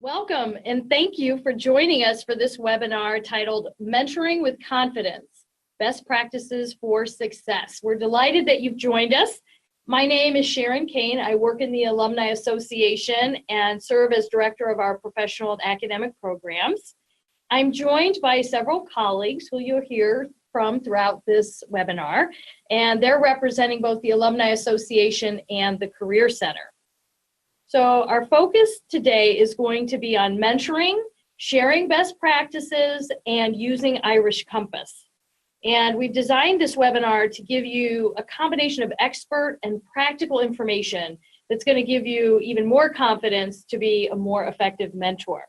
Welcome, and thank you for joining us for this webinar titled Mentoring with Confidence, Best Practices for Success. We're delighted that you've joined us. My name is Sharon Kane. I work in the Alumni Association and serve as Director of our professional and academic programs. I'm joined by several colleagues who you'll hear from throughout this webinar, and they're representing both the Alumni Association and the Career Center. So our focus today is going to be on mentoring, sharing best practices, and using Irish Compass. And we've designed this webinar to give you a combination of expert and practical information that's going to give you even more confidence to be a more effective mentor.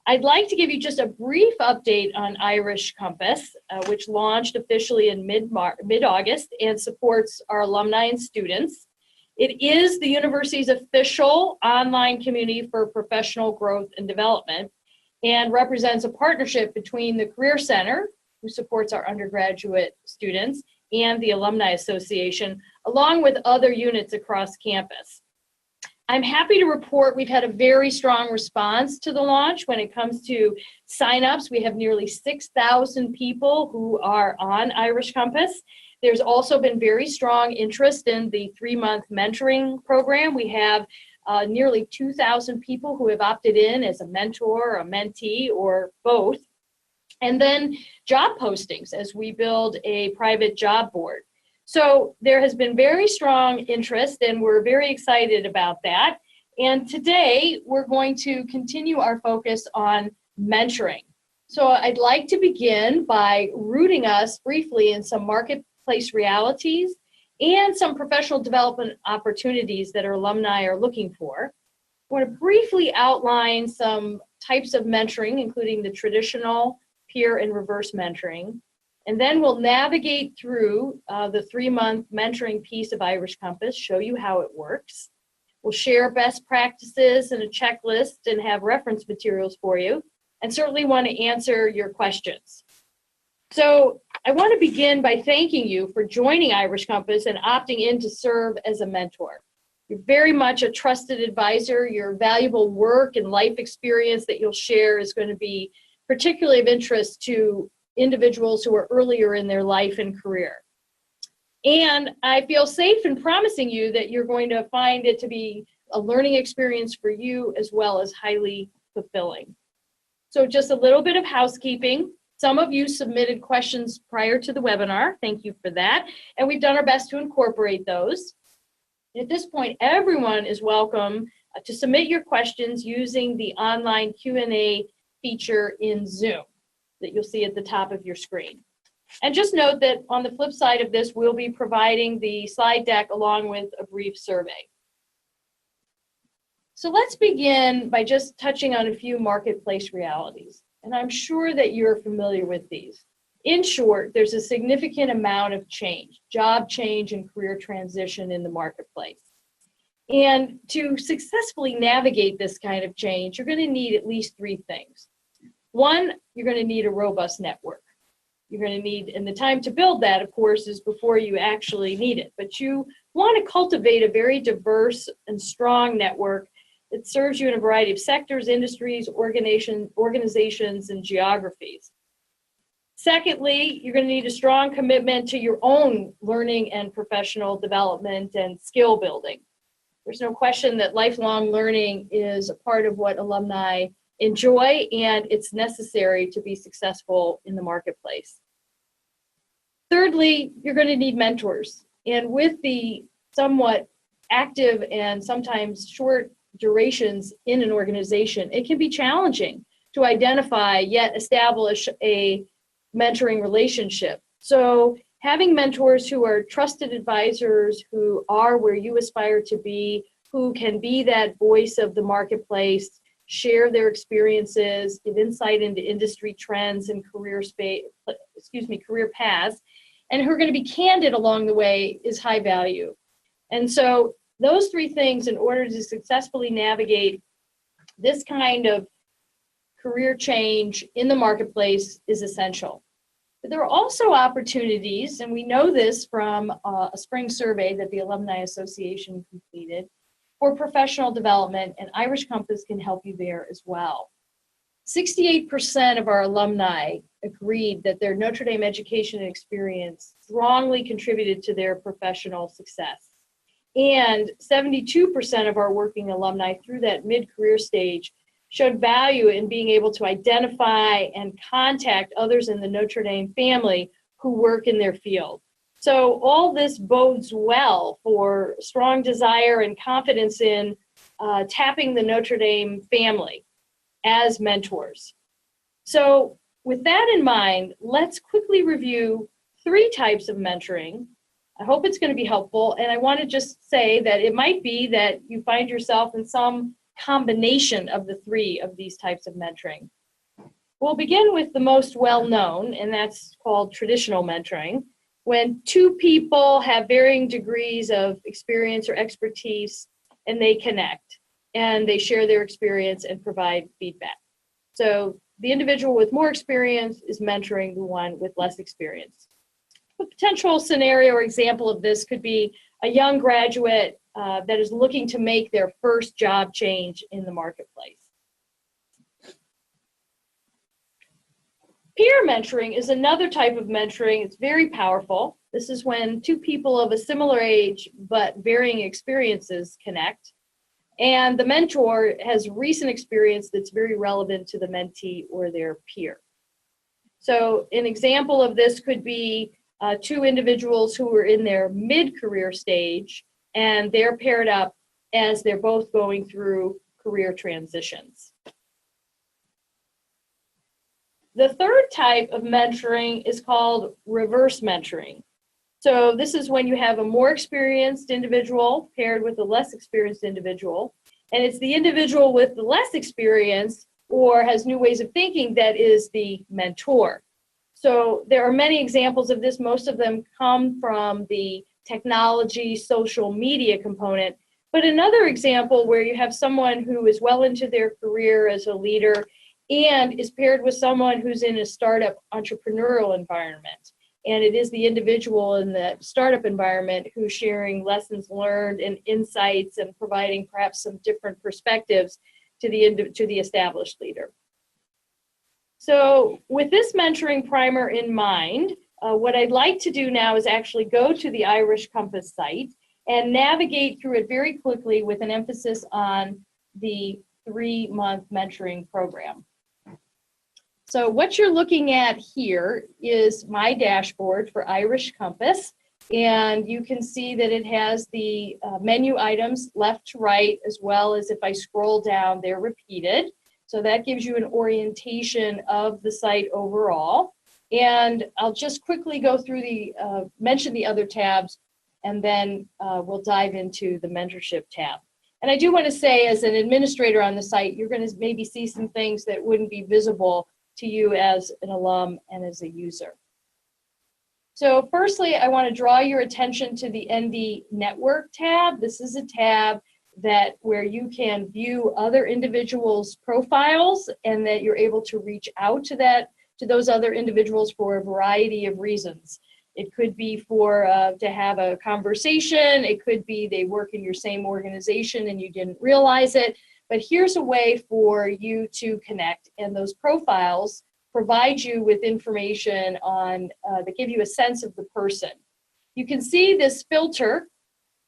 I'd like to give you just a brief update on Irish Compass, which launched officially in mid-August and supports our alumni and students. It is the university's official online community for professional growth and development and represents a partnership between the Career Center, who supports our undergraduate students, and the Alumni Association, along with other units across campus. I'm happy to report we've had a very strong response to the launch when it comes to signups. We have nearly 6,000 people who are on Irish Compass. There's also been very strong interest in the 3-month mentoring program. We have nearly 2,000 people who have opted in as a mentor, a mentee, or both. And then job postings as we build a private job board. So there has been very strong interest, and we're very excited about that. And today we're going to continue our focus on mentoring. So I'd like to begin by rooting us briefly in some marketplace realities and some professional development opportunities that our alumni are looking for. I want to briefly outline some types of mentoring, including the traditional, peer, and reverse mentoring. And then we'll navigate through the 3-month mentoring piece of Irish Compass, show you how it works. We'll share best practices and a checklist and have reference materials for you, and certainly want to answer your questions. So I want to begin by thanking you for joining Irish Compass and opting in to serve as a mentor. You're very much a trusted advisor. Your valuable work and life experience that you'll share is going to be particularly of interest to individuals who are earlier in their life and career. And I feel safe in promising you that you're going to find it to be a learning experience for you as well as highly fulfilling. So just a little bit of housekeeping. Some of you submitted questions prior to the webinar. Thank you for that. And we've done our best to incorporate those. At this point, everyone is welcome to submit your questions using the online Q&A feature in Zoom that you'll see at the top of your screen. And just note that on the flip side of this, we'll be providing the slide deck along with a brief survey. So let's begin by just touching on a few marketplace realities. And I'm sure that you're familiar with these. In short, there's a significant amount of change, job change and career transition in the marketplace. And to successfully navigate this kind of change, you're going to need at least 3 things. One, you're going to need a robust network. You're going to need, and the time to build that, of course, is before you actually need it. But you want to cultivate a very diverse and strong network that serves you in a variety of sectors, industries, organizations, and geographies. Secondly, you're going to need a strong commitment to your own learning and professional development and skill building. There's no question that lifelong learning is a part of what alumni enjoy, and it's necessary to be successful in the marketplace. Thirdly, you're going to need mentors. And with the somewhat active and sometimes short durations in an organization, it can be challenging to identify yet establish a mentoring relationship. So having mentors who are trusted advisors, who are where you aspire to be, who can be that voice of the marketplace, share their experiences, give insight into industry trends and career paths, and who are going to be candid along the way is high value. And so those 3 things, in order to successfully navigate this kind of career change in the marketplace, is essential. But there are also opportunities, and we know this from a spring survey that the Alumni Association completed, for professional development, and Irish Compass can help you there as well. 68% of our alumni agreed that their Notre Dame education and experience strongly contributed to their professional success. And 72% of our working alumni through that mid-career stage showed value in being able to identify and contact others in the Notre Dame family who work in their field. So all this bodes well for strong desire and confidence in tapping the Notre Dame family as mentors. So with that in mind, let's quickly review 3 types of mentoring. I hope it's going to be helpful, and I want to just say that it might be that you find yourself in some combination of the 3 of these types of mentoring. We'll begin with the most well-known, and that's called traditional mentoring, when 2 people have varying degrees of experience or expertise, and they connect, and they share their experience and provide feedback. So the individual with more experience is mentoring the one with less experience. A potential scenario or example of this could be a young graduate that is looking to make their first job change in the marketplace. Peer mentoring is another type of mentoring. It's very powerful. This is when 2 people of a similar age but varying experiences connect, and the mentor has recent experience that's very relevant to the mentee or their peer. So an example of this could be 2 individuals who are in their mid-career stage, and they're paired up as they're both going through career transitions. The third type of mentoring is called reverse mentoring. So this is when you have a more experienced individual paired with a less experienced individual, and it's the individual with the less experience or has new ways of thinking that is the mentor. So there are many examples of this. Most of them come from the technology, social media component. But another example where you have someone who is well into their career as a leader and is paired with someone who's in a startup entrepreneurial environment. And it is the individual in the startup environment who's sharing lessons learned and insights and providing perhaps some different perspectives to the established leader. So with this mentoring primer in mind, what I'd like to do now is actually go to the Irish Compass site and navigate through it very quickly with an emphasis on the 3-month mentoring program. So what you're looking at here is my dashboard for Irish Compass, and you can see that it has the menu items left to right, as well as if I scroll down, they're repeated. So that gives you an orientation of the site overall. And I'll just quickly go through mention the other tabs, and then we'll dive into the mentorship tab. And I do want to say, as an administrator on the site, you're going to maybe see some things that wouldn't be visible to you as an alum and as a user. So firstly, I want to draw your attention to the ND Network tab. This is a tab where you can view other individuals' profiles, and that you're able to reach out to those other individuals for a variety of reasons. It could be to have a conversation. It could be they work in your same organization and you didn't realize it. But here's a way for you to connect, and those profiles provide you with information that give you a sense of the person. You can see this filter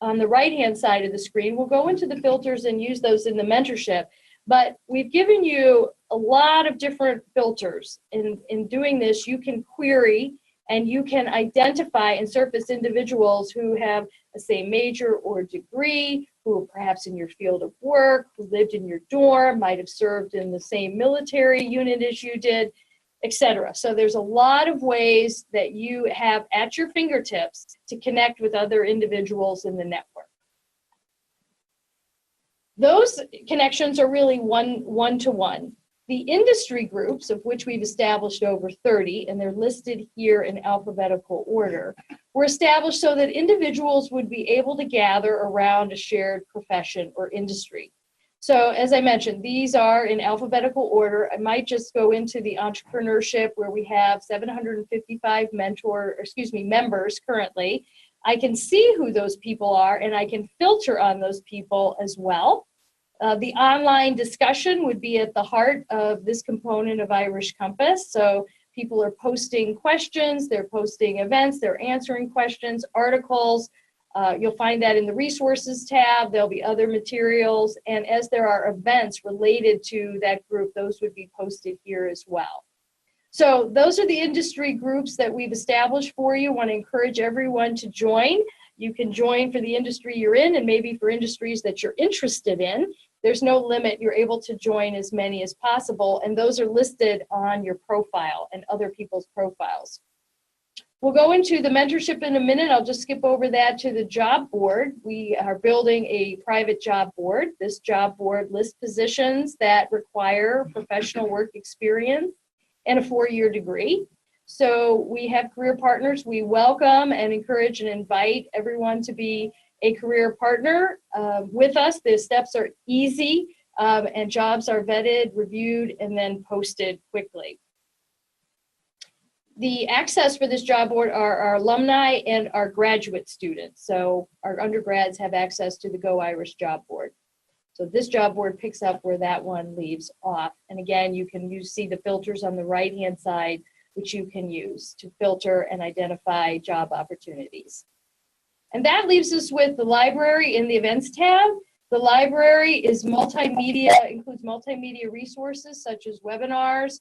on the right-hand side of the screen. We'll go into the filters and use those in the mentorship, but we've given you a lot of different filters. In doing this, you can query and you can identify and surface individuals who have the same major or degree, who are perhaps in your field of work, who lived in your dorm, might have served in the same military unit as you did, etc. So there's a lot of ways that you have at your fingertips to connect with other individuals in the network. Those connections are really one-to-one. The industry groups, of which we've established over 30, and they're listed here in alphabetical order, were established so that individuals would be able to gather around a shared profession or industry. So as I mentioned, these are in alphabetical order. I might just go into the entrepreneurship, where we have 755 members currently. I can see who those people are, and I can filter on those people as well. The online discussion would be at the heart of this component of Irish Compass. So people are posting questions, they're posting events, they're answering questions, articles. You'll find that in the resources tab. There'll be other materials. And as there are events related to that group, those would be posted here as well. So those are the industry groups that we've established for you. I want to encourage everyone to join. You can join for the industry you're in and maybe for industries that you're interested in. There's no limit. You're able to join as many as possible, and those are listed on your profile and other people's profiles. We'll go into the mentorship in a minute. I'll just skip over that to the job board. We are building a private job board. This job board lists positions that require professional work experience and a 4-year degree. So we have career partners. We welcome and encourage and invite everyone to be a career partner with us. The steps are easy and jobs are vetted, reviewed, and then posted quickly. The access for this job board are our alumni and our graduate students. So our undergrads have access to the Go Irish job board. So this job board picks up where that one leaves off. And again, you can see the filters on the right-hand side, which you can use to filter and identify job opportunities. And that leaves us with the library in the events tab. The library is multimedia, includes multimedia resources such as webinars.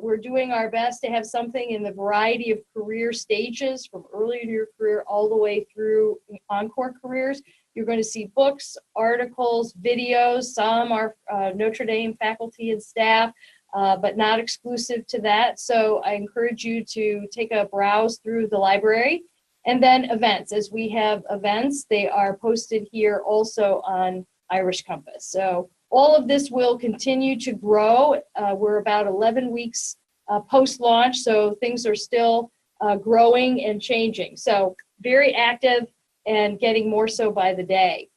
We're doing our best to have something in the variety of career stages from early in your career all the way through encore careers. You're going to see books, articles, videos. Some are Notre Dame faculty and staff, but not exclusive to that. So I encourage you to take a browse through the library. And then events. As we have events, they are posted here also on Irish Compass. So all of this will continue to grow. We're about 11 weeks post-launch, so things are still growing and changing. So very active and getting more so by the day.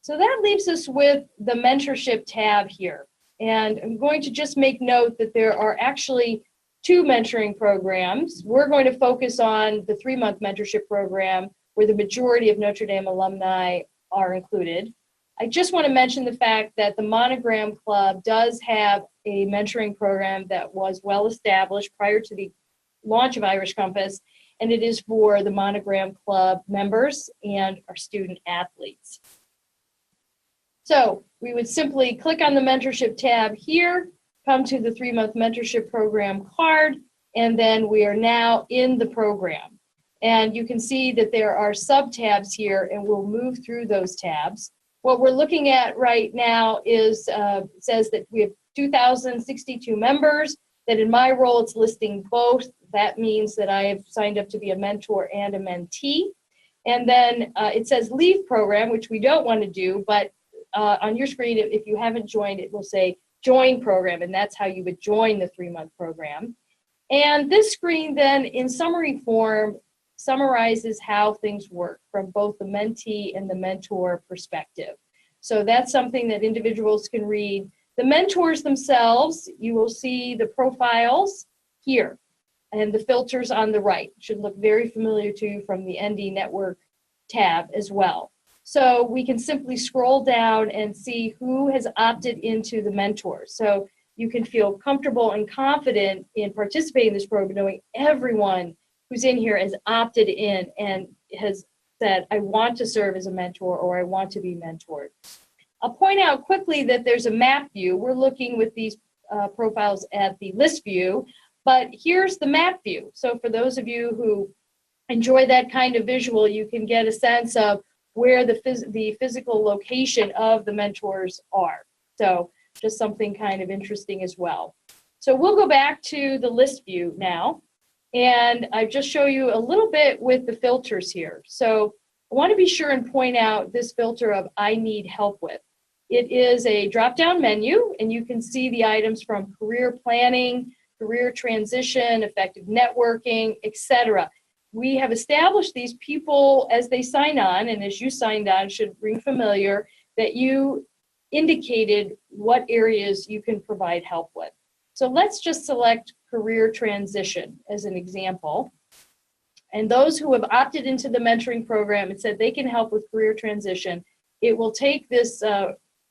So that leaves us with the mentorship tab here. And I'm going to just make note that there are actually 2 mentoring programs. We're going to focus on the 3-month mentorship program where the majority of Notre Dame alumni are included. I just want to mention the fact that the Monogram Club does have a mentoring program that was well established prior to the launch of Irish Compass, and it is for the Monogram Club members and our student athletes. So we would simply click on the mentorship tab here, come to the 3-month mentorship program card, and then we are now in the program. And you can see that there are sub-tabs here, and we'll move through those tabs. What we're looking at right now is, says that we have 2,062 members, that in my role it's listing both. That means that I have signed up to be a mentor and a mentee. And then it says leave program, which we don't want to do, but on your screen, if you haven't joined, it will say join program, and that's how you would join the 3-month program. And this screen then in summary form summarizes how things work from both the mentee and the mentor perspective. So that's something that individuals can read. The mentors themselves, you will see the profiles here and the filters on the right. Should look very familiar to you from the ND Network tab as well. So we can simply scroll down and see who has opted into the mentor. So you can feel comfortable and confident in participating in this program, knowing everyone who's in here has opted in and has said, I want to serve as a mentor or I want to be mentored. I'll point out quickly that there's a map view. We're looking with these profiles at the list view, but here's the map view. So for those of you who enjoy that kind of visual, you can get a sense of where the physical location of the mentors are. So just something kind of interesting as well. So we'll go back to the list view now, and I just show you a little bit with the filters here. So I want to be sure and point out this filter of I need help with. It is a drop-down menu, and you can see the items from career planning, career transition, effective networking, etc. We have established these people as they sign on, and as you signed on should ring familiar, that you indicated what areas you can provide help with. So let's just select career transition as an example. And those who have opted into the mentoring program and said they can help with career transition, it will take this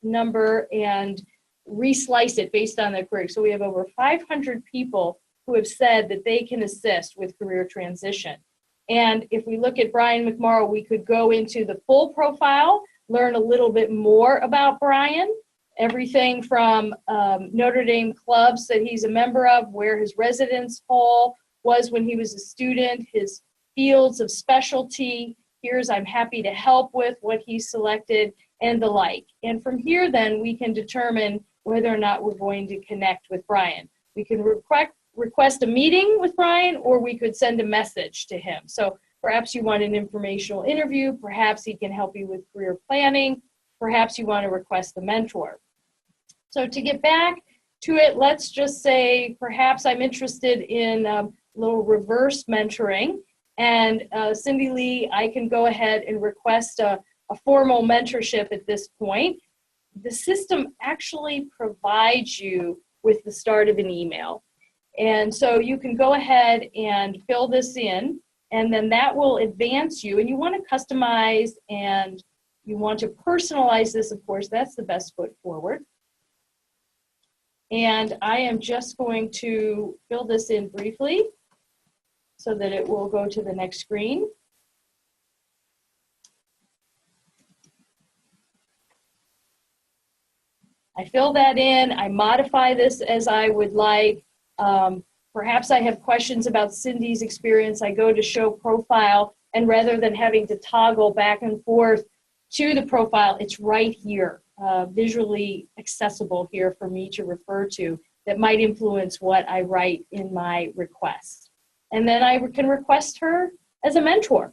number and reslice it based on their career. So we have over 500 people who have said that they can assist with career transition. And if we look at Brian McMorrow, we could go into the full profile, learn a little bit more about Brian, everything from Notre Dame clubs that he's a member of, where his residence hall was when he was a student, his fields of specialty, here's I'm happy to help with, what he selected, and the like. And from here, then, we can determine whether or not we're going to connect with Brian. We can request a meeting with Brian, or we could send a message to him. So perhaps you want an informational interview, perhaps he can help you with career planning, perhaps you want to request a mentor. So to get back to it, let's just say perhaps I'm interested in a little reverse mentoring. And Cindy Lee, I can go ahead and request a formal mentorship at this point. The system actually provides you with the start of an email. And so you can go ahead and fill this in, and then that will advance you. And you want to customize and you want to personalize this, of course, that's the best foot forward. And I am just going to fill this in briefly so that it will go to the next screen. I fill that in, I modify this as I would like. Perhaps I have questions about Cindy's experience. I go to show profile, and rather than having to toggle back and forth to the profile, it's right here, visually accessible here for me to refer to that might influence what I write in my request. And then I can request her as a mentor.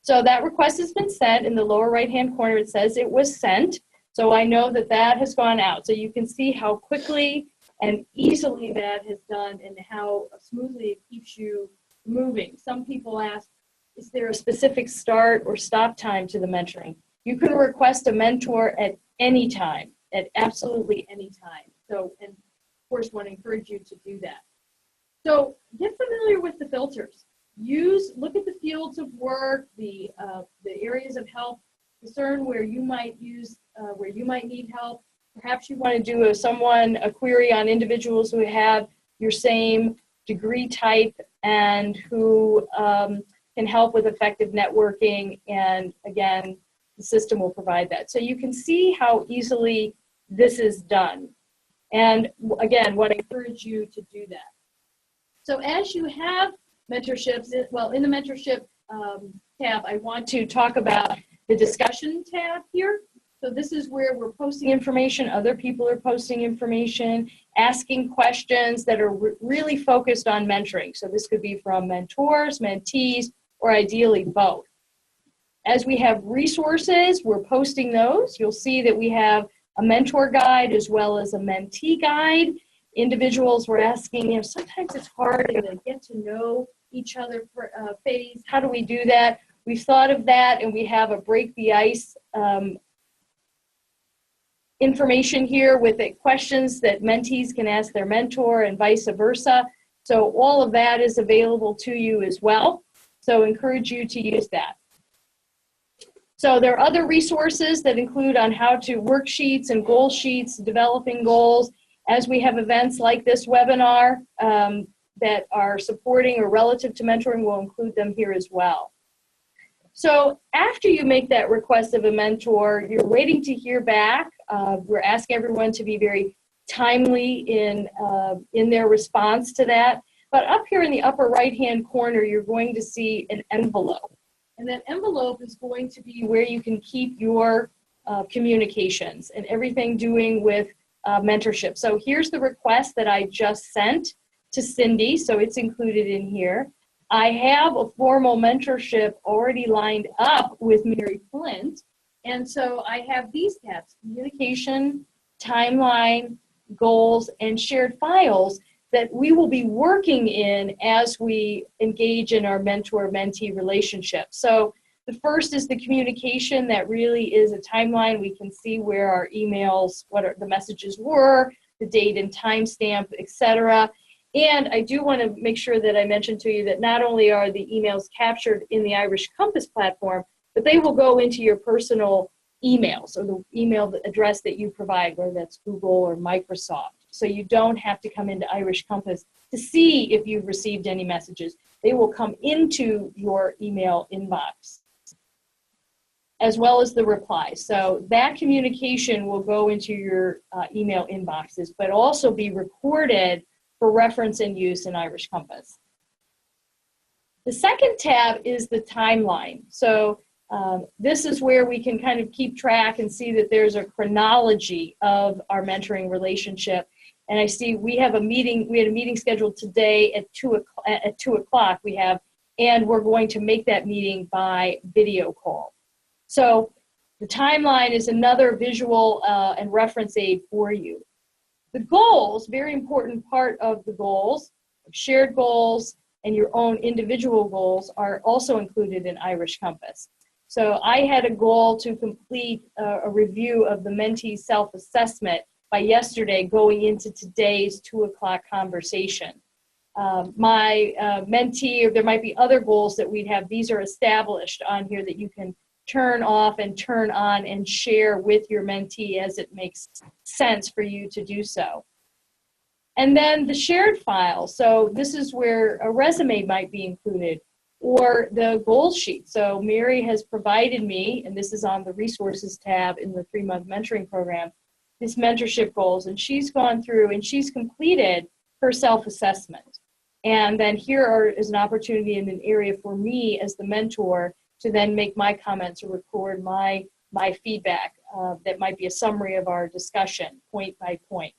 So that request has been sent. In the lower right-hand corner, it says it was sent. So I know that that has gone out. So you can see how quickly and easily that has done and how smoothly it keeps you moving. Some people ask, is there a specific start or stop time to the mentoring? You can request a mentor at any time, at absolutely any time. So, and of course, want to encourage you to do that. So get familiar with the filters. Look at the fields of work, the areas of help, discern where you might need help. Perhaps you want to do a query on individuals who have your same degree type and who can help with effective networking. And again, the system will provide that. So you can see how easily this is done. And again, would encourage you to do that. So as you have mentorships, in the mentorship tab, I want to talk about the discussion tab here. So this is where we're posting information, other people are posting information, asking questions that are really focused on mentoring. So this could be from mentors, mentees, or ideally both. As we have resources, we're posting those. You'll see that we have a mentor guide as well as a mentee guide. Individuals were asking, sometimes it's hard to get to know each other phase. How do we do that? We've thought of that, and we have a break the ice information here with the questions that mentees can ask their mentor and vice versa. So all of that is available to you as well. So encourage you to use that. So there are other resources that include on how to worksheets and goal sheets, developing goals. As we have events like this webinar that are supporting or relative to mentoring, we'll include them here as well. So after you make that request of a mentor, you're waiting to hear back. We're asking everyone to be very timely in their response to that. But up here in the upper right-hand corner, you're going to see an envelope. And that envelope is going to be where you can keep your communications and everything doing with mentorship. So here's the request that I just sent to Cindy, so it's included in here. I have a formal mentorship already lined up with Mary Flint, and so I have these tabs: communication, timeline, goals, and shared files that we will be working in as we engage in our mentor-mentee relationship. So the first is the communication. That really is a timeline. We can see where our emails, the messages were, the date and timestamp, etc. And I do want to make sure that I mention to you that not only are the emails captured in the Irish Compass platform, but they will go into your personal emails or the email address that you provide, whether that's Google or Microsoft. So you don't have to come into Irish Compass to see if you've received any messages. They will come into your email inbox, as well as the replies. So that communication will go into your email inboxes, but also be recorded for reference and use in Irish Compass. The second tab is the timeline. So this is where we can kind of keep track and see that there's a chronology of our mentoring relationship. And I see we had a meeting scheduled today at 2 o'clock and we're going to make that meeting by video call. So the timeline is another visual and reference aid for you. The goals, very important part of the goals, shared goals and your own individual goals are also included in Irish Compass. So I had a goal to complete a review of the mentee self-assessment by yesterday going into today's 2 o'clock conversation. My mentee, or there might be other goals that we'd have, these are established on here that you can turn off and turn on and share with your mentee as it makes sense for you to do so. And then the shared file. So this is where a resume might be included or the goal sheet. So Mary has provided me, and this is on the resources tab in the 3-month mentoring program, this mentorship goals, and she's gone through and she's completed her self-assessment. And then here is an opportunity in an area for me as the mentor to then make my comments or record my feedback that might be a summary of our discussion, point by point.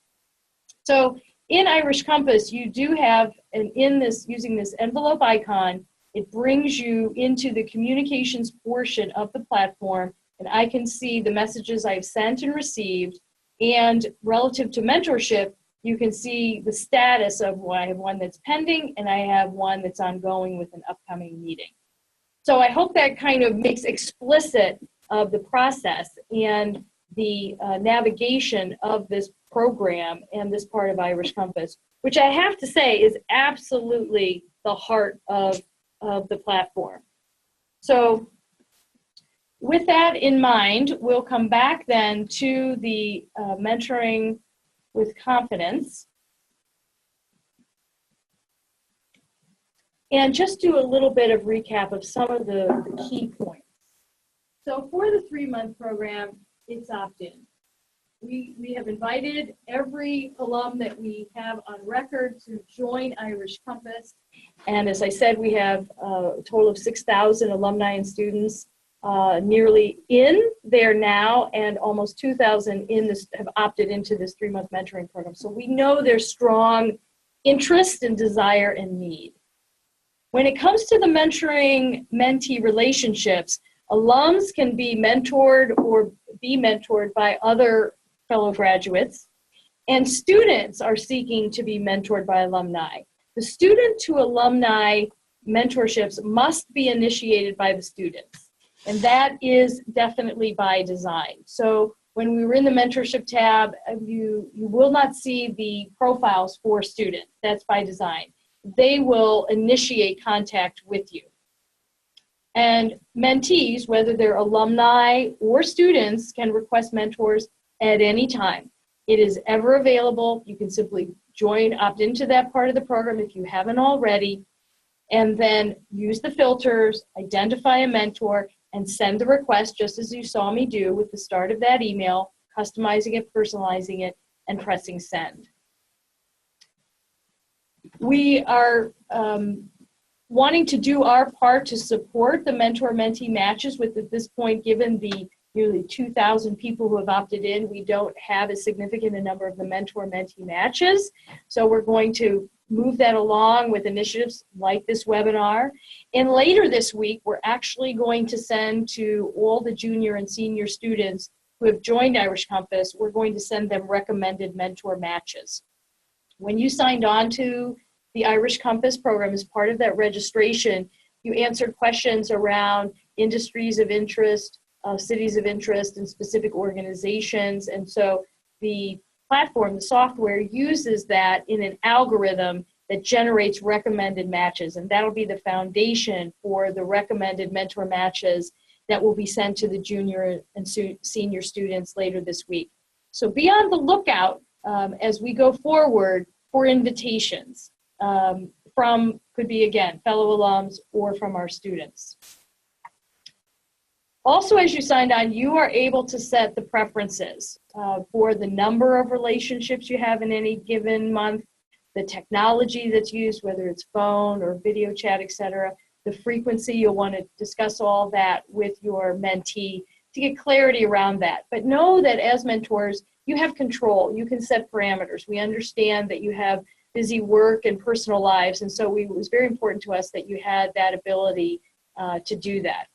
So in Irish Compass, you do have, and in this, using this envelope icon, it brings you into the communications portion of the platform, and I can see the messages I've sent and received, and relative to mentorship, you can see the status of I have one that's pending, and I have one that's ongoing with an upcoming meeting. So I hope that kind of makes explicit of the process and the navigation of this program and this part of Irish Compass, which I have to say is absolutely the heart of the platform. So with that in mind, we'll come back then to the mentoring with confidence. And just do a little bit of recap of some of the key points. So for the 3-month program, it's opt-in. We have invited every alum that we have on record to join Irish Compass. And as I said, we have a total of 6,000 alumni and students nearly in there now, and almost 2,000 have opted into this 3-month mentoring program. So we know there's strong interest and desire and need. When it comes to the mentoring-mentee relationships, alums can be mentored or be mentored by other fellow graduates, and students are seeking to be mentored by alumni. The student-to-alumni mentorships must be initiated by the students, and that is definitely by design. So when we were in the mentorship tab, you will not see the profiles for students. That's by design. They will initiate contact with you. And mentees, whether they're alumni or students, can request mentors at any time. It is ever available. You can simply opt into that part of the program if you haven't already, and then use the filters, identify a mentor, and send the request just as you saw me do with the start of that email, customizing it, personalizing it, and pressing send. We are wanting to do our part to support the mentor-mentee matches with, at this point, given the nearly 2,000 people who have opted in, we don't have a significant number of the mentor-mentee matches. So we're going to move that along with initiatives like this webinar. And later this week, we're actually going to send to all the junior and senior students who have joined Irish Compass, we're going to send them recommended mentor matches. When you signed on to the Irish Compass program as part of that registration, you answered questions around industries of interest, cities of interest, and specific organizations. And so the platform, the software, uses that in an algorithm that generates recommended matches. And that'll be the foundation for the recommended mentor matches that will be sent to the junior and senior students later this week. So be on the lookout as we go forward for invitations from, could be again, fellow alums or from our students. Also, as you signed on, you are able to set the preferences for the number of relationships you have in any given month, the technology that's used, whether it's phone or video chat, etc., the frequency. You'll want to discuss all that with your mentee to get clarity around that. But know that as mentors, you have control. You can set parameters. We understand that you have busy work and personal lives, and so it was very important to us that you had that ability to do that.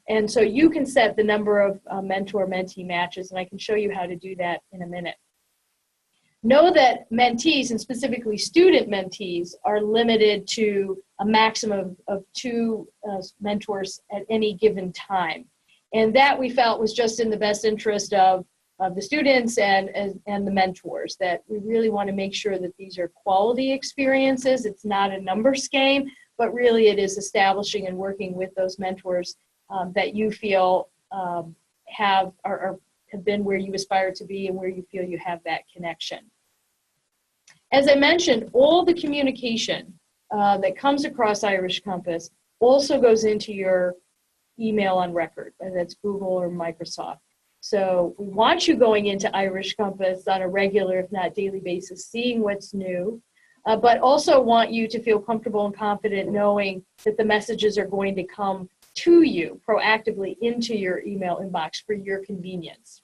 And so you can set the number of mentor-mentee matches, and I can show you how to do that in a minute. Know that mentees, and specifically student mentees, are limited to a maximum of 2 mentors at any given time. And that we felt was just in the best interest of the students and the mentors, that we really want to make sure that these are quality experiences. It's not a numbers game, but really it is establishing and working with those mentors that you feel have been where you aspire to be and where you feel you have that connection. As I mentioned, all the communication that comes across Irish Compass also goes into your email on record, whether that's Google or Microsoft. So we want you going into Irish Compass on a regular, if not daily basis, seeing what's new, but also want you to feel comfortable and confident knowing that the messages are going to come to you proactively into your email inbox for your convenience.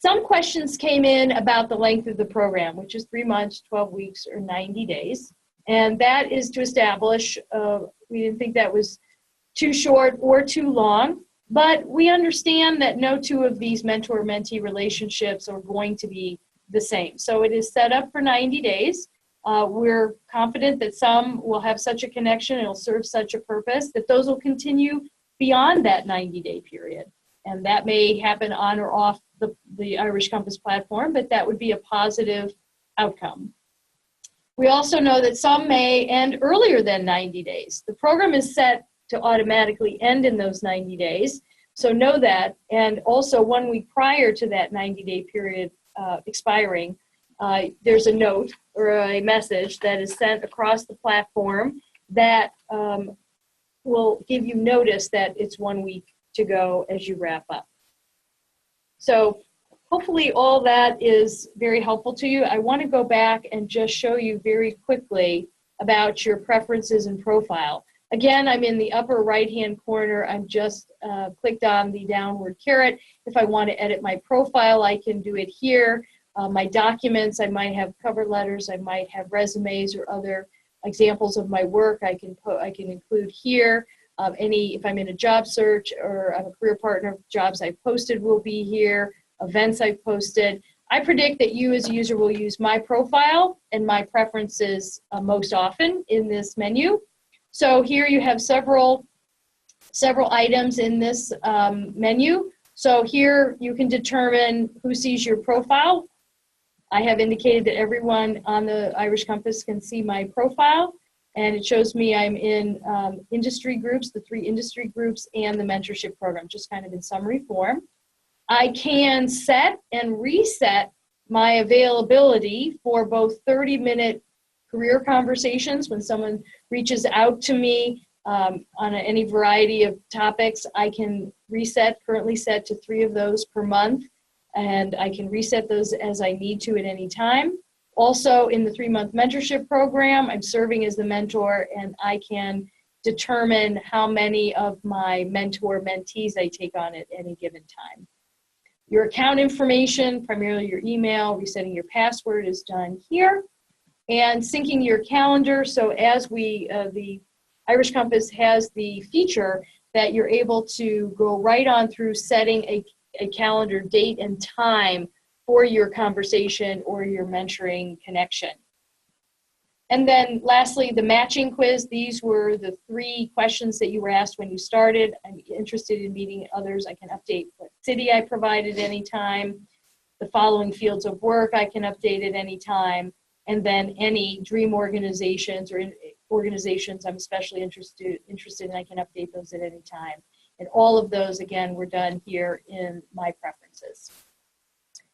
Some questions came in about the length of the program, which is 3 months, 12 weeks, or 90 days. And that is to establish, we didn't think that was too short or too long, but we understand that no 2 of these mentor-mentee relationships are going to be the same. So it is set up for 90 days. We're confident that some will have such a connection, it'll serve such a purpose, that those will continue beyond that 90-day period. And that may happen on or off the Irish Compass platform, but that would be a positive outcome. We also know that some may end earlier than 90 days. The program is set to automatically end in those 90 days, so know that. And also 1 week prior to that 90-day period expiring, there's a note or a message that is sent across the platform that will give you notice that it's 1 week to go as you wrap up. So hopefully all that is very helpful to you. I want to go back and just show you very quickly about your preferences and profile. Again, I'm in the upper right-hand corner. I'm just clicked on the downward caret. If I want to edit my profile, I can do it here. My documents, I might have cover letters, I might have resumes or other examples of my work I can include here. If I'm in a job search or I'm a career partner, jobs I've posted will be here, events I've posted. I predict that you as a user will use my profile and my preferences most often in this menu. So here you have several items in this menu. So here you can determine who sees your profile. I have indicated that everyone on the Irish Compass can see my profile, and it shows me I'm in industry groups, the 3 industry groups, and the mentorship program, just kind of in summary form. I can set and reset my availability for both 30-minute career conversations when someone reaches out to me on any variety of topics. I can currently set to 3 of those per month, and I can reset those as I need to at any time. Also, in the 3-month mentorship program, I'm serving as the mentor, and I can determine how many of my mentor-mentees I take on at any given time. Your account information, primarily your email, resetting your password is done here, and syncing your calendar. So as the Irish Compass has the feature that you're able to go right on through setting a calendar date and time for your conversation or your mentoring connection. And then lastly, the matching quiz. These were the 3 questions that you were asked when you started. I'm interested in meeting others. I can update what city I provide at any time. The following fields of work I can update at any time. and then any dream organizations or organizations I'm especially interested in, I can update those at any time. And all of those, again, were done here in my preferences.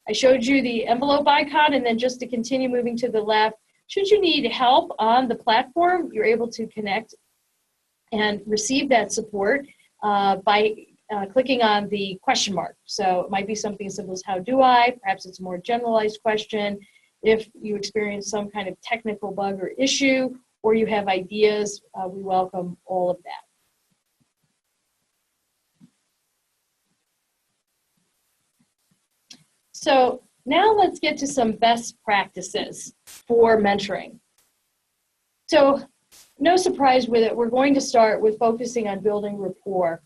I showed you the envelope icon, and then just to continue moving to the left, should you need help on the platform, you're able to connect and receive that support by clicking on the question mark. So it might be something as simple as how do I? Perhaps it's a more generalized question. If you experience some kind of technical bug or issue, or you have ideas, we welcome all of that. So now let's get to some best practices for mentoring. So no surprise with it, we're going to start with focusing on building rapport,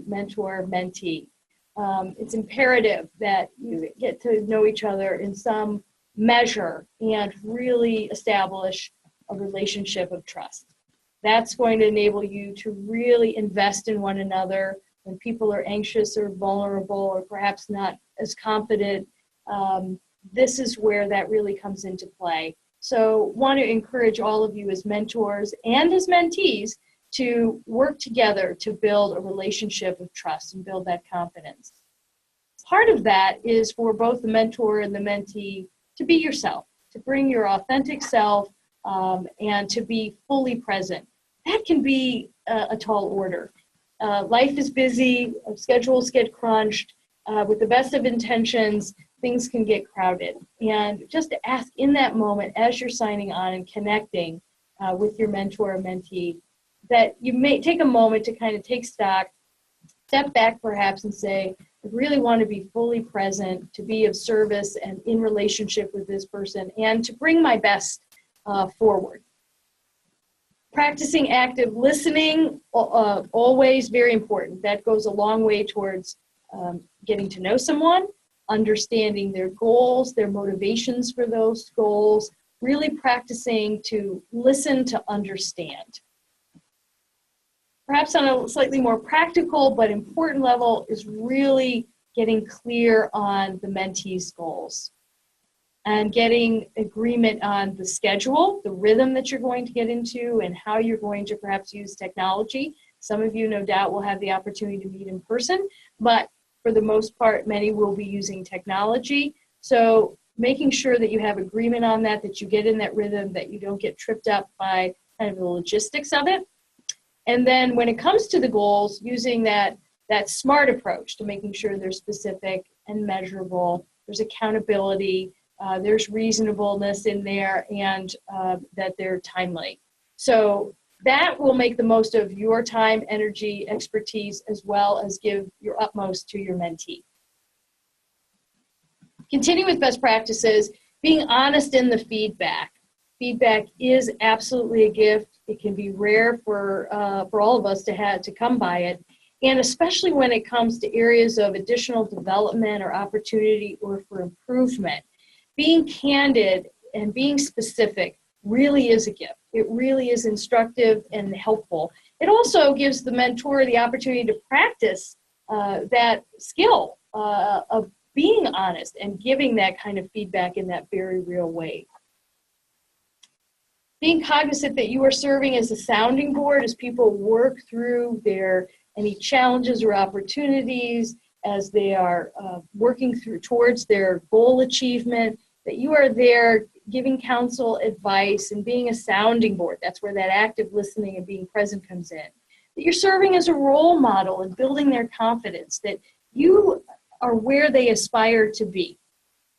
mentor-mentee. It's imperative that you get to know each other in some measure and really establish a relationship of trust. That's going to enable you to really invest in one another when people are anxious or vulnerable or perhaps not as confident. This is where that really comes into play. So want to encourage all of you as mentors and as mentees to work together to build a relationship of trust and build that confidence. Part of that is for both the mentor and the mentee to be yourself, to bring your authentic self and to be fully present. That can be a tall order. Life is busy, schedules get crunched. With the best of intentions, things can get crowded. And just to ask in that moment as you're signing on and connecting with your mentor or mentee, that you may take a moment to kind of take stock, step back perhaps and say, I really want to be fully present, to be of service and in relationship with this person, and to bring my best forward. Practicing active listening, always very important. That goes a long way towards getting to know someone, understanding their goals, their motivations for those goals, really practicing to listen to understand. Perhaps on a slightly more practical but important level is really getting clear on the mentee's goals and getting agreement on the schedule, the rhythm that you're going to get into, and how you're going to perhaps use technology. Some of you, no doubt, will have the opportunity to meet in person, but for the most part, many will be using technology. So making sure that you have agreement on that, that you get in that rhythm, that you don't get tripped up by kind of the logistics of it. And then when it comes to the goals, using that SMART approach to making sure they're specific and measurable, there's accountability, there's reasonableness in there, and that they're timely. So that will make the most of your time, energy, expertise, as well as give your utmost to your mentee. Continue with best practices, being honest in the feedback. Feedback is absolutely a gift. It can be rare for all of us to come by it, and especially when it comes to areas of additional development or opportunity or for improvement. Being candid and being specific really is a gift. It really is instructive and helpful. It also gives the mentor the opportunity to practice that skill of being honest and giving that kind of feedback in that very real way. Being cognizant that you are serving as a sounding board as people work through any challenges or opportunities, as they are working towards their goal achievement, that you are there giving counsel, advice, and being a sounding board. That's where that active listening and being present comes in. That you're serving as a role model and building their confidence, that you are where they aspire to be.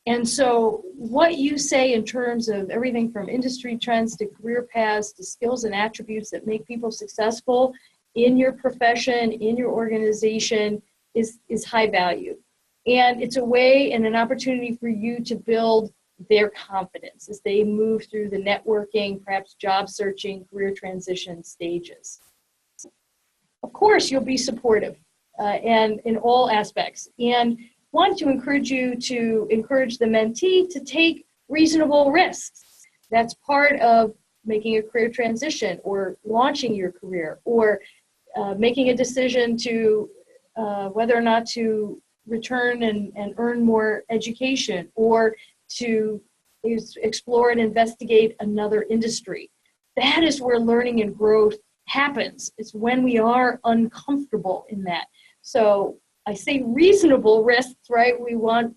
And so what you say in terms of everything from industry trends to career paths to skills and attributes that make people successful in your profession, in your organization, is high value. And it's a way and an opportunity for you to build their confidence as they move through the networking, perhaps job searching, career transition stages. Of course, you'll be supportive and in all aspects, and want to encourage the mentee to take reasonable risks. That's part of making a career transition or launching your career or making a decision to whether or not to return and earn more education or to explore and investigate another industry. That is where learning and growth happens. It's when we are uncomfortable in that. So I say reasonable risks, right? We want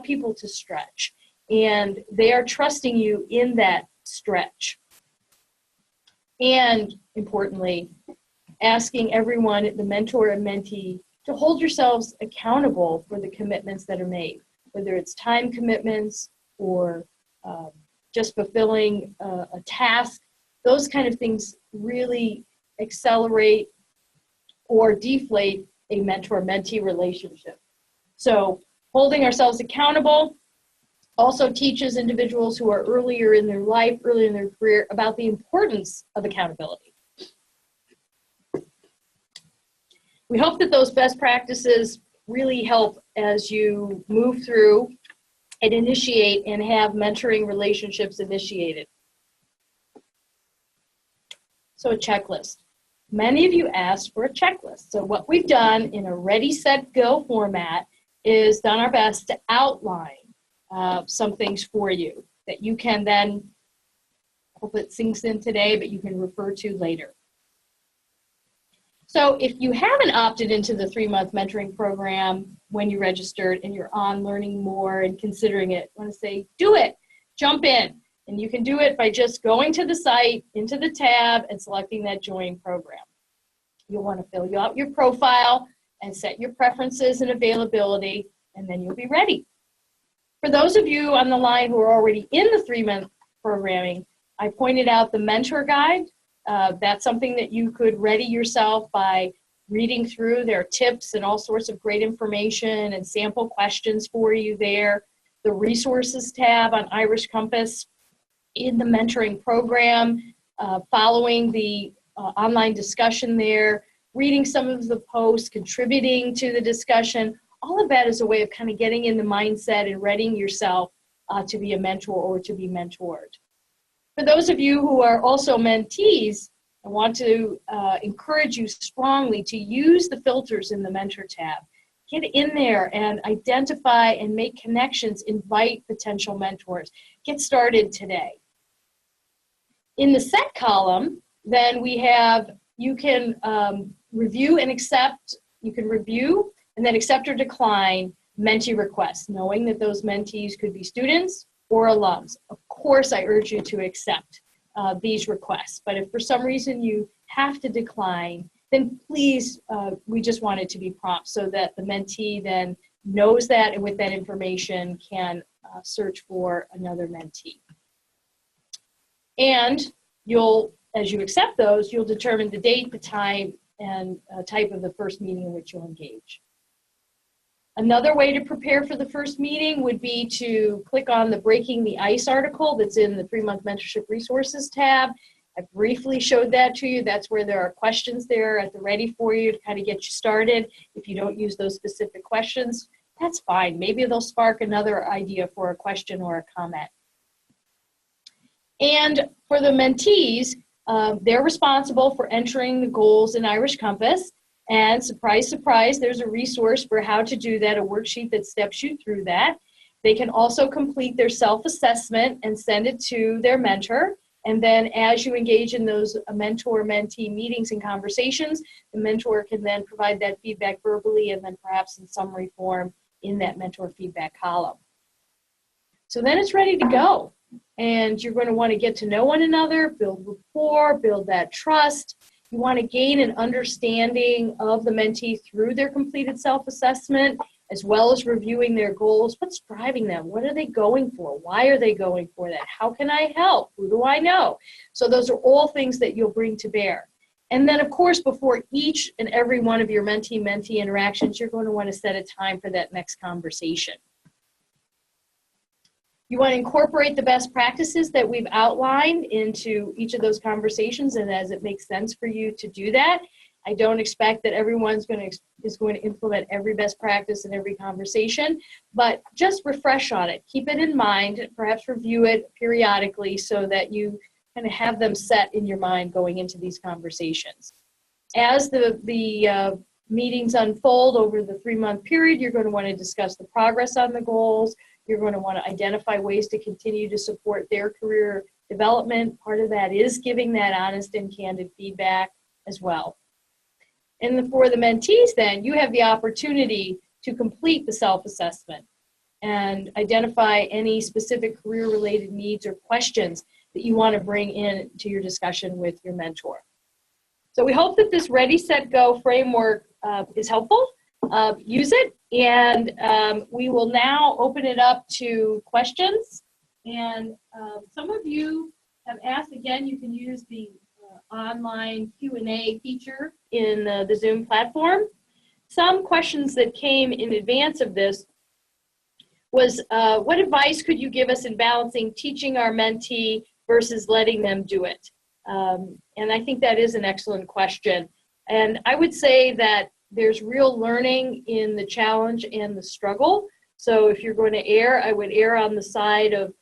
people to stretch, and they are trusting you in that stretch. And importantly, asking everyone, the mentor and mentee, to hold yourselves accountable for the commitments that are made, whether it's time commitments or just fulfilling a task. Those kind of things really accelerate or deflate a mentor-mentee relationship. So holding ourselves accountable also teaches individuals who are earlier in their life, earlier in their career, about the importance of accountability. We hope that those best practices really help as you move through and initiate and have mentoring relationships initiated. So a checklist. Many of you asked for a checklist. So what we've done in a ready, set, go format is done our best to outline some things for you that you can then, hope it sinks in today, but you can refer to later. So if you haven't opted into the 3-month mentoring program when you registered and you're on learning more and considering it, I want to say, do it, jump in. And you can do it by just going to the site, into the tab, and selecting that join program. You'll want to fill out your profile and set your preferences and availability, and then you'll be ready. For those of you on the line who are already in the 3-month programming, I pointed out the mentor guide. That's something that you could ready yourself by reading through. There are tips and all sorts of great information and sample questions for you there. The resources tab on Irish Compass in the mentoring program, following the online discussion there, reading some of the posts, contributing to the discussion. All of that is a way of kind of getting in the mindset and readying yourself to be a mentor or to be mentored. For those of you who are also mentees, I want to encourage you strongly to use the filters in the mentor tab. Get in there and identify and make connections, invite potential mentors. Get started today. In the set column, then we have, you can review and accept, you can review and then accept or decline mentee requests, knowing that those mentees could be students or alums. Of course, I urge you to accept these requests, but if for some reason you have to decline, then please, we just want it to be prompt so that the mentee then knows that and with that information can search for another mentee. And you'll, as you accept those, you'll determine the date, the time, and type of the first meeting in which you'll engage. Another way to prepare for the first meeting would be to click on the Breaking the Ice article that's in the 3-month mentorship resources tab. I briefly showed that to you. That's where there are questions there at the ready for you to kind of get you started. If you don't use those specific questions, that's fine. Maybe they'll spark another idea for a question or a comment. And for the mentees, they're responsible for entering the goals in Irish Compass. And surprise, surprise, there's a resource for how to do that, a worksheet that steps you through that. They can also complete their self-assessment and send it to their mentor. And then as you engage in those mentor-mentee meetings and conversations, the mentor can then provide that feedback verbally and then perhaps in summary form in that mentor feedback column. So then it's ready to go. And you're going to want to get to know one another, build rapport, build that trust. You want to gain an understanding of the mentee through their completed self-assessment, as well as reviewing their goals. What's driving them? What are they going for? Why are they going for that? How can I help? Who do I know? So those are all things that you'll bring to bear. And then, of course, before each and every one of your mentee-mentee interactions, you're going to want to set a time for that next conversation. You want to incorporate the best practices that we've outlined into each of those conversations, and as it makes sense for you to do that. I don't expect that everyone's is going to implement every best practice in every conversation, but just refresh on it. Keep it in mind, perhaps review it periodically so that you kind of have them set in your mind going into these conversations. As the meetings unfold over the 3-month period, you're going to want to discuss the progress on the goals. You're going to want to identify ways to continue to support their career development. Part of that is giving that honest and candid feedback as well. And for the mentees then, you have the opportunity to complete the self-assessment and identify any specific career-related needs or questions that you want to bring in to your discussion with your mentor. So we hope that this Ready, Set, Go framework is helpful. Use it, and we will now open it up to questions. And some of you have asked, again, you can use the online Q&A feature in the Zoom platform. Some questions that came in advance of this was, what advice could you give us in balancing teaching our mentee versus letting them do it? And I think that is an excellent question. And I would say that there's real learning in the challenge and the struggle. So if you're going to err, I would err on the side of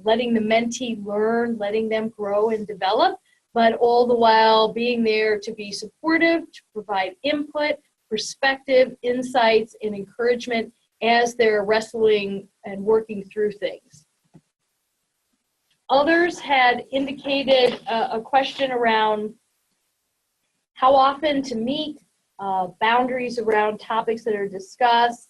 letting the mentee learn, letting them grow and develop, but all the while being there to be supportive, to provide input, perspective, insights, and encouragement as they're wrestling and working through things. Others had indicated a question around how often to meet, boundaries around topics that are discussed.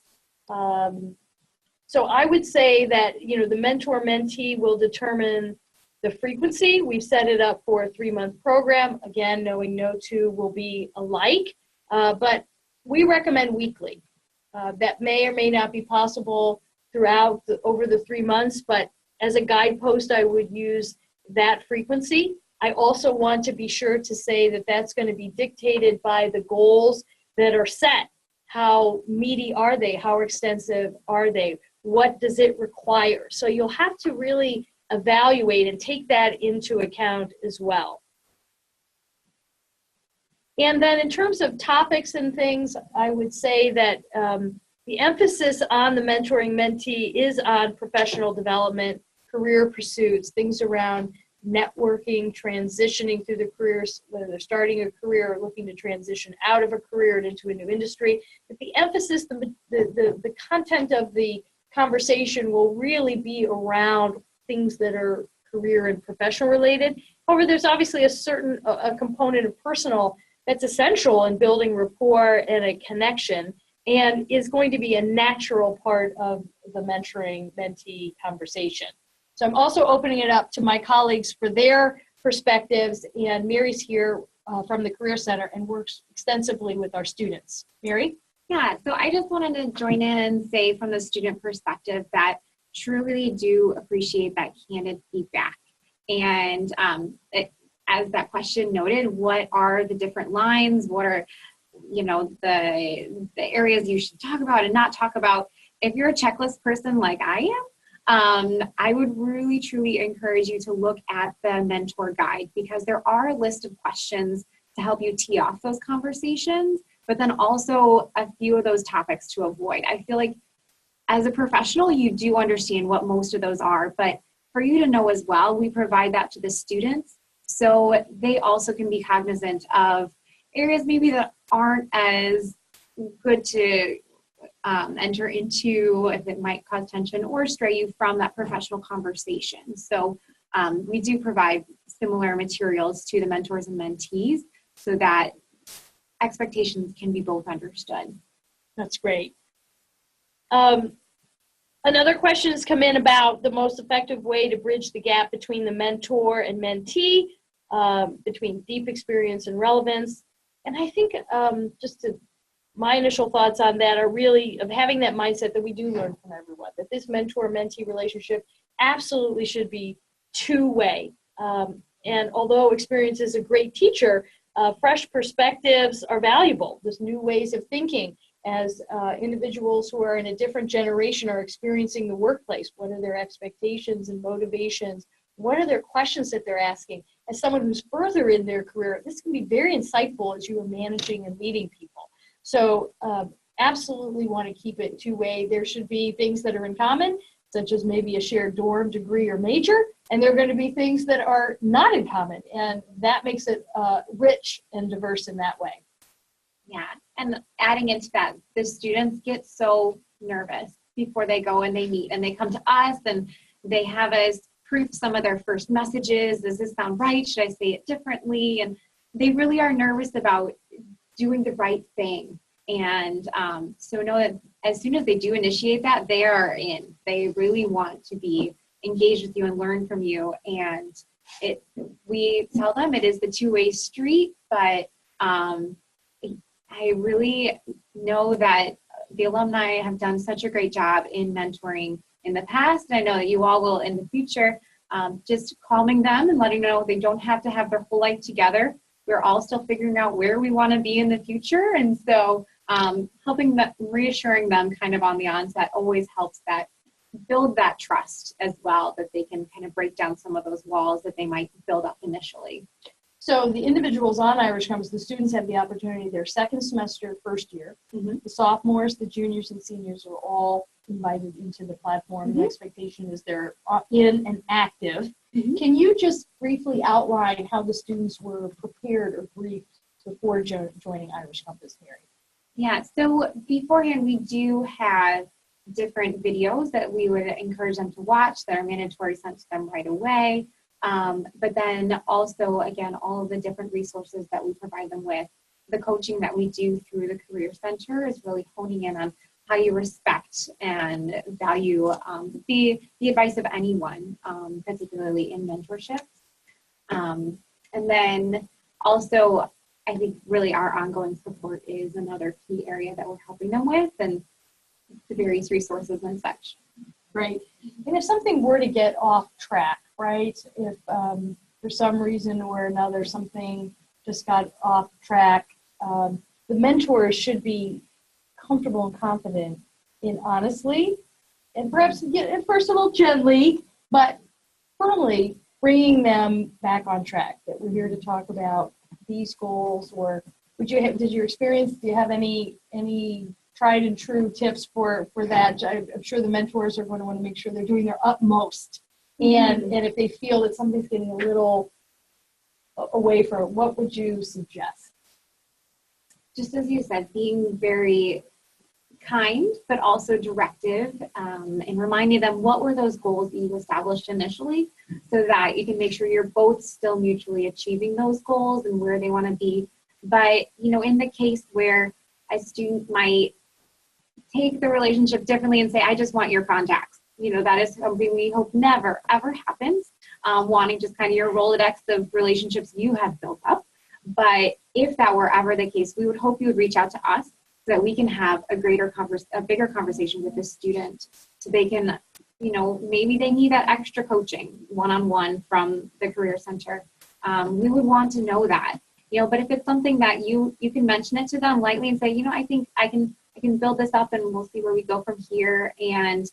So I would say that, the mentor-mentee will determine the frequency. We've set it up for a 3-month program. Again, knowing no two will be alike, but we recommend weekly. That may or may not be possible throughout over the 3 months, but as a guidepost, I would use that frequency. I also want to be sure to say that that's going to be dictated by the goals that are set. How meaty are they? How extensive are they? What does it require? So you'll have to really evaluate and take that into account as well. And then in terms of topics and things, I would say that the emphasis on the mentoring mentee is on professional development, career pursuits, things around networking, transitioning through the careers, whether they're starting a career or looking to transition out of a career and into a new industry. But the emphasis, the content of the conversation will really be around things that are career and professional related. However, there's obviously a component of personal that's essential in building rapport and a connection, and is going to be a natural part of the mentoring-mentee conversation. So I'm also opening it up to my colleagues for their perspectives, and Mary's here from the Career Center and works extensively with our students. Mary? Yeah, so I just wanted to join in and say from the student perspective that truly do appreciate that candid feedback. And as that question noted, what are the different lines? What are, the areas you should talk about and not talk about? If you're a checklist person like I am, I would really, truly encourage you to look at the mentor guide, because there are a list of questions to help you tee off those conversations, but then also a few of those topics to avoid. I feel like as a professional, you do understand what most of those are, but for you to know as well, we provide that to the students so they also can be cognizant of areas maybe that aren't as good to enter into, if it might cause tension or stray you from that professional conversation. So we do provide similar materials to the mentors and mentees so that expectations can be both understood. That's great. Another question has come in about the most effective way to bridge the gap between the mentor and mentee, between deep experience and relevance. And I think my initial thoughts on that are really of having that mindset that we do learn from everyone, that this mentor-mentee relationship absolutely should be two-way. And although experience is a great teacher, fresh perspectives are valuable. There's new ways of thinking as individuals who are in a different generation are experiencing the workplace. What are their expectations and motivations? What are their questions that they're asking? As someone who's further in their career, this can be very insightful as you are managing and leading people. So absolutely want to keep it two-way. There should be things that are in common, such as maybe a shared dorm, degree, or major, and there are going to be things that are not in common, and that makes it rich and diverse in that way. Yeah, and adding into that, the students get so nervous before they go and they meet, and they come to us and they have us proof some of their first messages. Does this sound right? Should I say it differently? And they really are nervous about doing the right thing. And so know that as soon as they do initiate that, they are in. They really want to be engaged with you and learn from you. And we tell them it is the two-way street, but I really know that the alumni have done such a great job in mentoring in the past. And I know that you all will in the future, just calming them and letting them know they don't have to have their whole life together. We're all still figuring out where we want to be in the future. And so helping them, reassuring them kind of on the onset always helps that build that trust as well, that they can kind of break down some of those walls that they might build up initially. So the individuals on Irish Compass, the students have the opportunity their second semester, first year. The sophomores, the juniors, and seniors are all invited into the platform. The expectation is they're in and active. Can you just briefly outline how the students were prepared or briefed before joining Irish Compass, Mary? Yeah, so beforehand, we do have different videos that we would encourage them to watch that are mandatory sent to them right away. But then also, again, all of the different resources that we provide them with. The coaching that we do through the Career Center is really honing in on how you respect and value the advice of anyone, particularly in mentorship. And then also, I think really our ongoing support is another key area that we're helping them with, and the various resources and such. Right. And if something were to get off track, right, if for some reason or another something just got off track, the mentors should be comfortable and confident in honestly, and perhaps at first a little gently, but firmly bringing them back on track, that we're here to talk about these goals. Or did you experience, do you have any tried and true tips for that? I'm sure the mentors are going to want to make sure they're doing their utmost. And if they feel that something's getting a little away from it, what would you suggest? Just as you said, being very kind, but also directive, and reminding them what were those goals that you established initially, so that you can make sure you're both still mutually achieving those goals and where they want to be. But, in the case where a student might take the relationship differently and say, I just want your contacts. That is something we hope never, ever happens, wanting just kind of your Rolodex of relationships you have built up. But if that were ever the case, we would hope you would reach out to us so that we can have a bigger conversation with the student, so they can, maybe they need that extra coaching one-on-one from the Career Center. We would want to know that, but if it's something that you can mention it to them lightly and say, I think I can build this up and we'll see where we go from here. And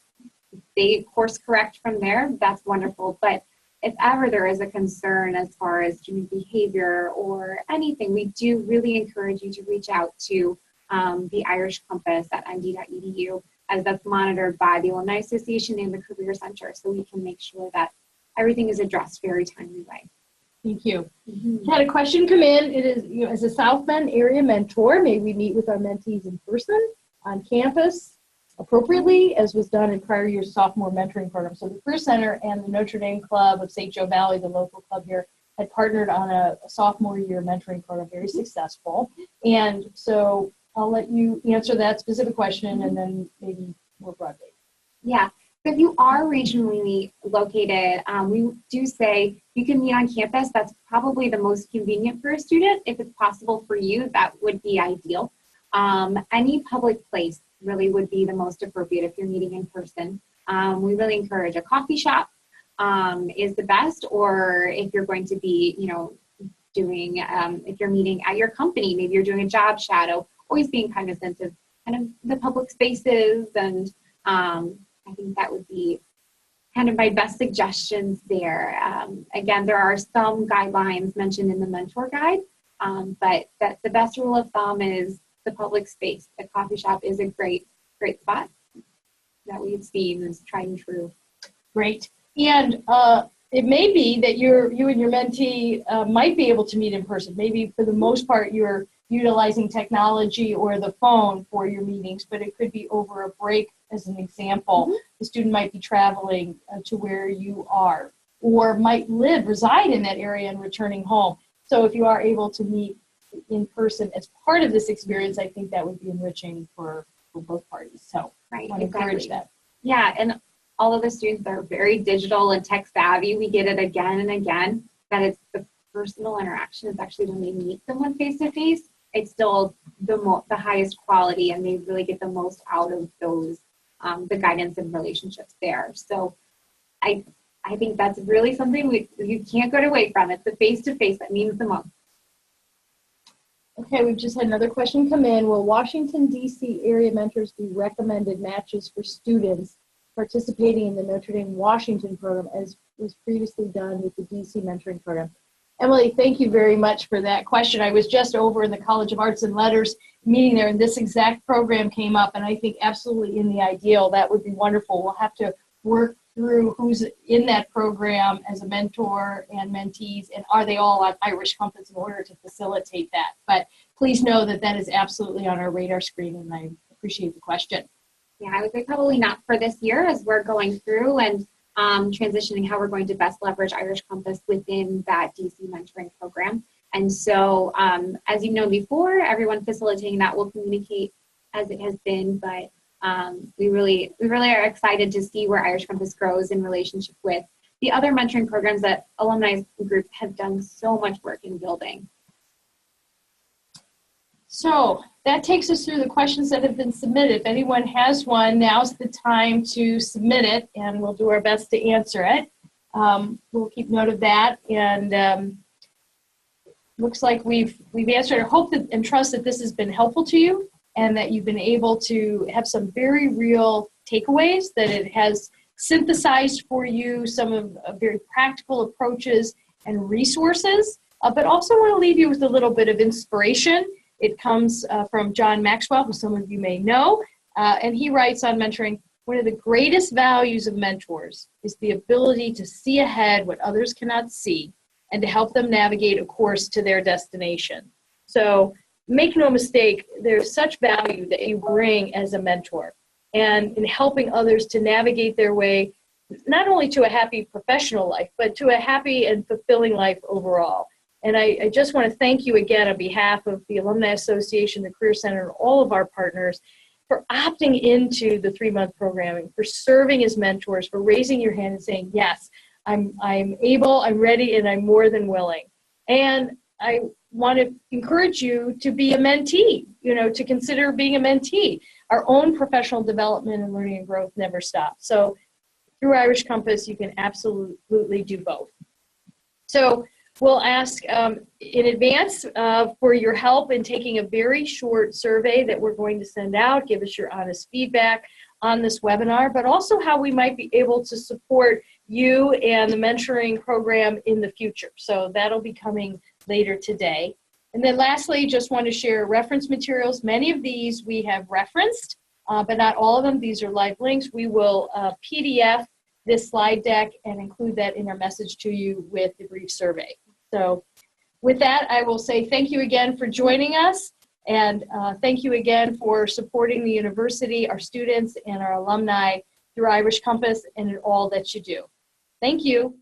they course correct from there. That's wonderful. But if ever there is a concern as far as student behavior or anything, we do really encourage you to reach out to the irishcompass.nd.edu, as that's monitored by the Alumni Association and the Career Center, so we can make sure that everything is addressed very timely way. Thank you. Had a question come in. It is, as a South Bend area mentor, may we meet with our mentees in person, on campus, appropriately, as was done in prior years' sophomore mentoring program. So the Career Center and the Notre Dame Club of St. Joe Valley, the local club here, had partnered on a sophomore year mentoring program, very successful. And so I'll let you answer that specific question and then maybe more broadly. Yeah. So if you are regionally located, we do say you can meet on campus. That's probably the most convenient for a student. If it's possible for you, that would be ideal. Any public place really would be the most appropriate if you're meeting in person. We really encourage a coffee shop is the best, or if you're going to be, doing, if you're meeting at your company, maybe you're doing a job shadow, always being cognizant of kind of the public spaces. And I think that would be kind of my best suggestions there. Again, there are some guidelines mentioned in the mentor guide, but that the best rule of thumb is the public space. The coffee shop is a great spot that we've seen is tried and true. Great. And it may be that you and your mentee might be able to meet in person. Maybe for the most part, you're utilizing technology or the phone for your meetings, but it could be over a break, as an example. The student might be traveling to where you are, or might reside in that area and returning home. So if you are able to meet in person as part of this experience, I think that would be enriching for both parties. So I want to encourage that. Yeah, and all of the students are very digital and tech savvy. We get it again and again, that it's the personal interaction is actually when they meet someone face to face, it's still the highest quality, and they really get the most out of those, the guidance and relationships there. So I think that's really something you can't go away from. It's the face to face that means the most. Okay, we've just had another question come in. Will Washington, D.C. area mentors be recommended matches for students participating in the Notre Dame Washington program as was previously done with the D.C. mentoring program? Emily, thank you very much for that question. I was just over in the College of Arts and Letters meeting there, and this exact program came up, and I think absolutely in the ideal, that would be wonderful. We'll have to work through who's in that program as a mentor and mentees, and are they all on Irish Compass in order to facilitate that. But please know that that is absolutely on our radar screen, and I appreciate the question. Yeah, I would say probably not for this year, as we're going through and transitioning how we're going to best leverage Irish Compass within that DC mentoring program. And so, as you know before, everyone facilitating that will communicate as it has been, but we really are excited to see where Irish Compass grows in relationship with the other mentoring programs that alumni groups have done so much work in building. So that takes us through the questions that have been submitted. If anyone has one, now's the time to submit it, and we'll do our best to answer it. We'll keep note of that, and looks like we've answered. I hope that and trust that this has been helpful to you, and that you've been able to have some very real takeaways, that it has synthesized for you some of very practical approaches and resources, but also want to leave you with a little bit of inspiration. It comes from John Maxwell, who some of you may know, and he writes on mentoring, one of the greatest values of mentors is the ability to see ahead what others cannot see and to help them navigate a course to their destination. So make no mistake, there's such value that you bring as a mentor, and in helping others to navigate their way, not only to a happy professional life, but to a happy and fulfilling life overall. And I just want to thank you again on behalf of the Alumni Association, the Career Center, and all of our partners for opting into the 3-month programming, for serving as mentors, for raising your hand and saying, yes, I'm able, I'm ready, and I'm more than willing. And I want to encourage you to be a mentee, to consider being a mentee. Our own professional development and learning and growth never stops. So through Irish Compass, you can absolutely do both. So we'll ask in advance for your help in taking a very short survey that we're going to send out. Give us your honest feedback on this webinar, but also how we might be able to support you and the mentoring program in the future. So that'll be coming later today. And then lastly, just want to share reference materials. Many of these we have referenced, but not all of them. These are live links. We will PDF this slide deck and include that in our message to you with the brief survey. So with that, I will say thank you again for joining us, and thank you again for supporting the university, our students, and our alumni through Irish Compass and in all that you do. Thank you.